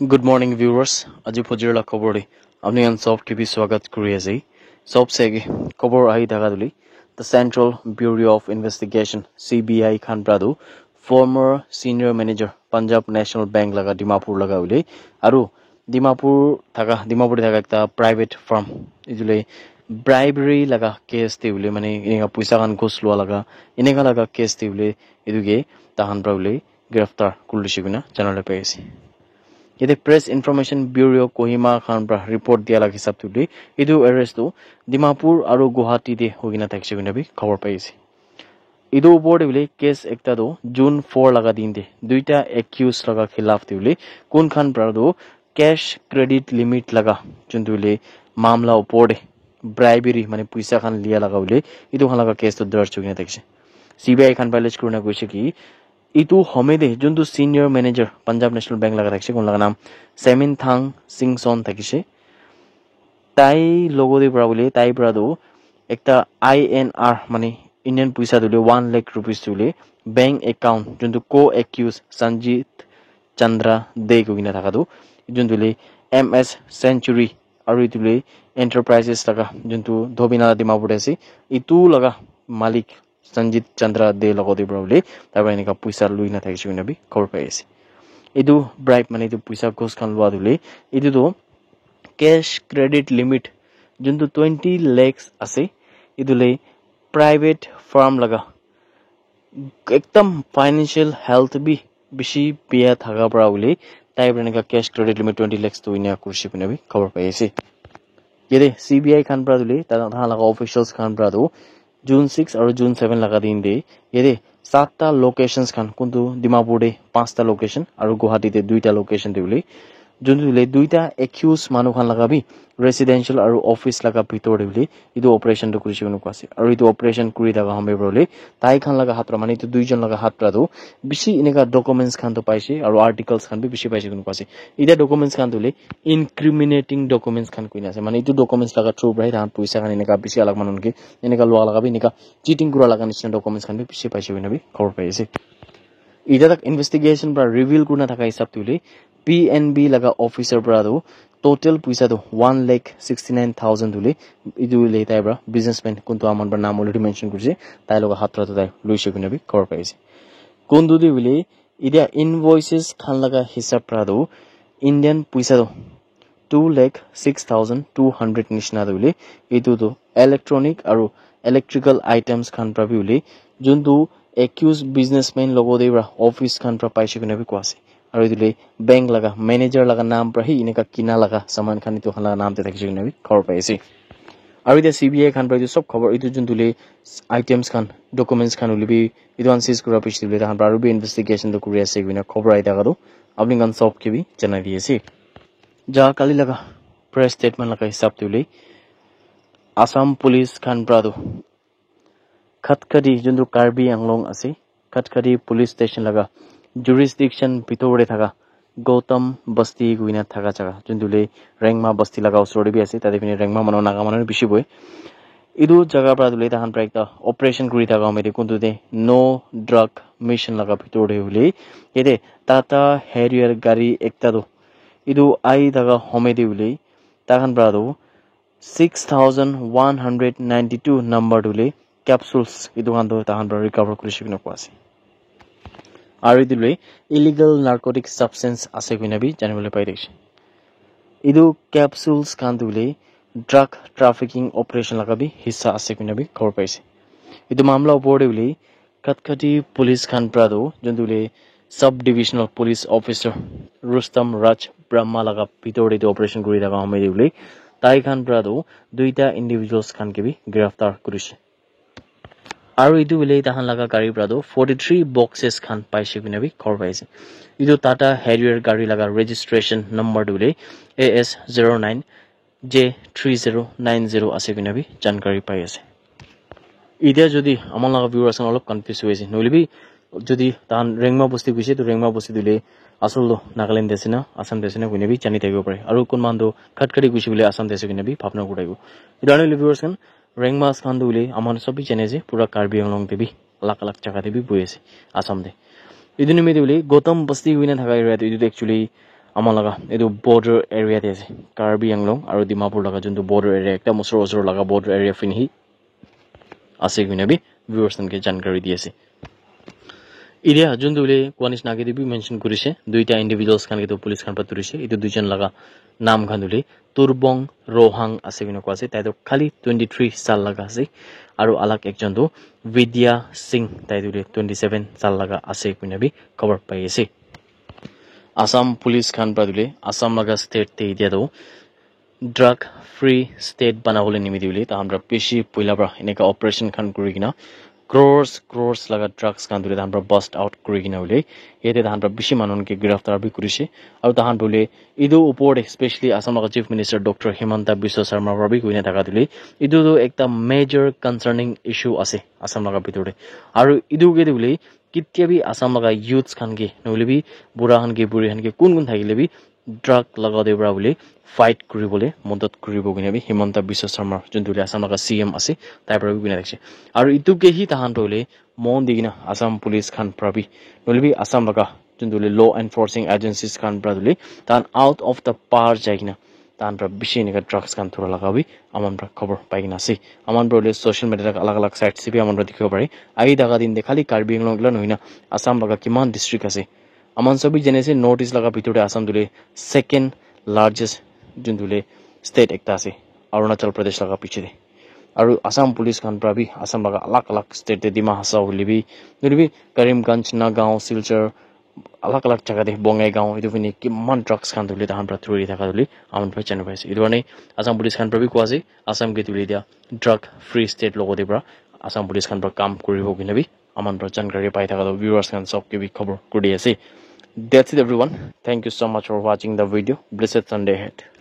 Good morning, viewers. আজি ফজিৰলা খবৰলৈ আপুনি সব টিভি স্বাগত কৰি আছে সবচে আগে খবৰ আহি থাকা তুলি the Central Bureau of Investigation CBI Khan প্ৰাদু former senior manager Punjab National Bank laga Dimapur laga উলি আৰু ডিমাপুৰ থাকা একটা private firm ইজুলে bribery laga case তে উলি মানে এনেকা পইচা খান ঘুষ লোৱা laga এনেকা laga case তে উলি ইদুগে তাহান পৰা উলি গ্ৰেফতাৰ কৰিছে গুনা জানলে পাইছে Yede Press Information Bureau Kohima Khan pra report dia lagi hisab tu idu arrest tu Dimapur aru Guwahati de hogina thakse guna bi khabar paise idu upor de case ekta do June 4 laga din de duita accused laga khilaf de kun khan pra do cash credit limit laga chundule mamla upor de bribery mane puisa khan liya laga idu khan laga case to darj hogina thakse CBI khan balance kurna koise ki Itu homede juntu senior manager Punjab National Bank laga thakse kon laga naam Semin Thang Singson thakise tai logo de pra bole tai pra do ekta INR mane Indian puisa dule 1 lakh rupees dule bank account juntu co accused Sanjit Chandra de gina thaka do juntu MS Century aru itule enterprises laga juntu Dhobina Dimapur ase itu laga malik Sanjit Chandra de lagode probably taba enika puisa lui na thakise guna bi khobor pai ase edu bribe mane edu puisa ghosh khan lua dule edu do cash credit limit juntu 20 lakhs ase idule private firm laga ekdam financial health bi bishi pia thaga pra ule tai enika cash credit limit 20 lakhs to ina kurshi guna bi khobor pai ase yede CBI khan pra dule ta laga officials khan pra do June 6 or June 7 laga din de yede 7ta locations khan kuntu Dimapur de 5ta location aru Guwahati de 2ta location de uli juntu le 2ta accused manu khan laga bi residential aru office laga bhitor de uli idu operation to kurishi gonu kwase aru idu operation kuri daga home brole tai khan laga hatra mane tu duijon laga hatra do bishi ineka documents khan to paise aru articles khan bi bishi paise gonu kwase ida documents khan dule incriminating documents khan kuina ase mane itu documents laga true right han puisa khan ineka bishi alag manon ke eneka lua laga bi eneka cheating kura laga nisna documents khan bi bishi paise gonu bi khobor paise ida tak investigation pra reveal kurna thaka hisab tule PNB laga officer pra do total puisa do 1,69,000 dule idu le tai bra businessman kuntu amon pra naam already mention kurse tai loga hatra to tai luise guna bi khobor paise kundu di bile ida invoices khan laga hisab pra do Indian puisa do 2,06,200 nishna dule idu do electronic aru electrical items khan pra bi ule juntu accused businessman logo de bra office khan pra paise guna bi kwase aru idule bank laga manager laga naam pra hi ineka kina laga saman khan itu hala naam te thakise guna bi khobor paise aru ida CBI khan pra itu sob khobor itu juntule items khan documents khan ulibi itu answers kura piche dile tahan pra aru bi investigation to kuri ase guna khobor ai daga do apni kan sob ke bi janai di ase ja kali laga press statement laga hisab tule Assam police khan pra do Khatkari juntu Karbi Anglong ase Khatkari police station laga jurisdiction bitore thaga Gautam Basti guina thaga jaga juntule Rengma Basti laga usore bi ase tade fini Rengma mano naga mano bishi boy idu jaga pra dule tahan pra ekta operation kuri thaga mede kuntu de no drug mission laga bitore hule ede Tata Harrier gari ekta do idu ai daga homede hule tahan pra do 6,192 number dule capsules idu kan do tahan pra recover kurishi guna kwase aru idule illegal narcotic substance ase guna bi janibole pai dekse idu capsules kan dule drug trafficking operation laga bi hissa ase guna bi khobor paise idu mamla upor de ule Katkati police khan pra do jundule sub divisional police officer Rustam Raj Brahma laga bhitor de operation kuri daga home de ule tai khan pra do duita individuals khan ke bi giraftar kurise aru idu bile tahan laga gari pra do 43 boxes khan paise guna bi khobor paise idu Tata Harrier gari laga registration number dule AS09 J3090 ase guna bi jankari pai ase idia jodi amon laga viewers olop confuse hoise nolibi jodi tahan Rengma Basti guise to Rengma Basti dule asol do Nagaland desina Assam desina guna bi jani thakibo pare aru kun mando Khatkari guise bile Assam desi guna bi bhabna kuraibo idane viewers kan Rengma khan dule amon sobi jane je pura Karbi Anglong te bi alak alak jaga te bi boise Assam de idune me dule Gautam Basti guina thaga area idu actually আমাৰ লগা এইটো border এৰিয়াতে আছে কাৰ্বি আংলং আৰু ডিমাপুৰ লগা যোনটো border area একটা ওচৰ লগা বৰ্ডাৰ এৰিয়া ফিনহি আছে কিনাবি ভিউৱাৰ্ছনকে জানকাৰী দি আছে ইডিয়া যোনটো বোলে কোৱা নিচিনা আগে দিবি মেনশ্যন কৰিছে দুইটা ইণ্ডিভিজুৱেলছ খান কিন্তু পুলিচ খান পাতুৰিছে এইটো দুইজন লগা নাম খান ধুলি তুৰবং ৰোহাং আছে কিনো কোৱা আছে তাইতো খালি 23 সাল লগা আছে আৰু আলাক একজনটো বিদ্যা সিং তাই ধুলি 27 সাল লগা আছে কিনাবি খবৰ পাই আছে আসাম পুলিচ খান পাতুলি আসাম লগা ষ্টেট তে এতিয়াতো ড্ৰাগ ফ্ৰী ষ্টেট বানাবলৈ নিমিতি বুলি তাহাঁতৰ বেছি পইলাৰ পৰা এনেকা অপাৰেশ্যন খান কৰি কিনা ক্ৰ'ৰ্ছ লগা ড্ৰাগছ খান ধৰি তাহাঁতৰ বাষ্ট আউট কৰি কিনা বুলি ইয়াতে তাহাঁতৰ বেছি মানুহকে গ্ৰেফতাৰ বি কৰিছে আৰু তাহাঁত বোলে ইটোৰ ওপৰত স্পেচিয়েলি আসাম লগা chief minister doctor Himanta Biswa শৰ্মাৰ পৰা বি কৈ থকা দিলে ইটোতো একটা মেজৰ কনচাৰ্নিং ইছ্যু আছে আসাম লগা ভিতৰতে আৰু ইটোকে বোলে কেতিয়াবি আসাম লগা ইউথছ খানকে নহ'লে বি বুঢ়া খানকে বুঢ়ী খানকে কোন থাকিলে বি ড্ৰাগ লগাতে পৰা বুলি ফাইট কৰিবলৈ মদত কৰিব কিনে হিমন্ত বিশ্ব শৰ্মাৰ যোনটো আসাম লগা CM আছে তাৰ পৰা কিনে দেখিছে আৰু ইটোকেহি তাহাঁত হ'লে মন দি কিনা আসাম পুলিচ খান প্ৰাবি নহ'লে আসাম লগা যোনটো ল এনফৰ্চিং এজেঞ্চিজ খান পৰা ধৰি তাহান আউট অফ দ্য পাৰ যাই কিনা তাহান পৰা বেছি এনেকুৱা ড্ৰাগছ খান থোৱা লগাবি আমাৰ পৰা খবৰ পাই কিনা আছে আমাৰ পৰা ছ'চিয়েল মিডিয়াত আলাগ চাইট চিপি আমাৰ পৰা দেখিব পাৰে আহি থকা দিন খালি কাৰ্বি আংলং নহয় না আসাম লগা কিমান ডিষ্ট্ৰিক্ট আছে আমাৰ সবই জেনেছে নৰ্থ ইষ্ট লগা ভিতৰতে আসাম ধৰি ছেকেণ্ড লাৰ্জেষ্ট যোনটো ষ্টেট একটা আছে অৰুণাচল প্ৰদেশ লগা পিছতে আৰু আসাম পুলিচ খান প্ৰাবি আসাম লগা আলাগ ষ্টেট ডিমা হাছাও হলিবি ধৰিবি কৰিমগঞ্জ নগাঁও শিলচৰ আলাগ জাগাতে বঙাইগাঁও এইটো পিনে কিমান ড্ৰাগছ খান ধৰি তাহান পৰা ধৰি থকা ধৰি আমাৰ পৰা জানিব পাইছে এইটো কাৰণে আসাম পুলিচ খান প্ৰাবি কোৱা আছে আসাম কে তুলি দিয়া ড্ৰাগ ফ্ৰী ষ্টেট লগতে পৰা আসাম পুলিচ খান পৰা কাম কৰিব কিনেবি আমাৰ পৰা জানকাৰী পাই থকা ভিউৱাৰ্ছ খান চবকে বি খবৰ কৰি আছে That's it everyone. Thank you so much for watching the video. Blessed Sunday ahead.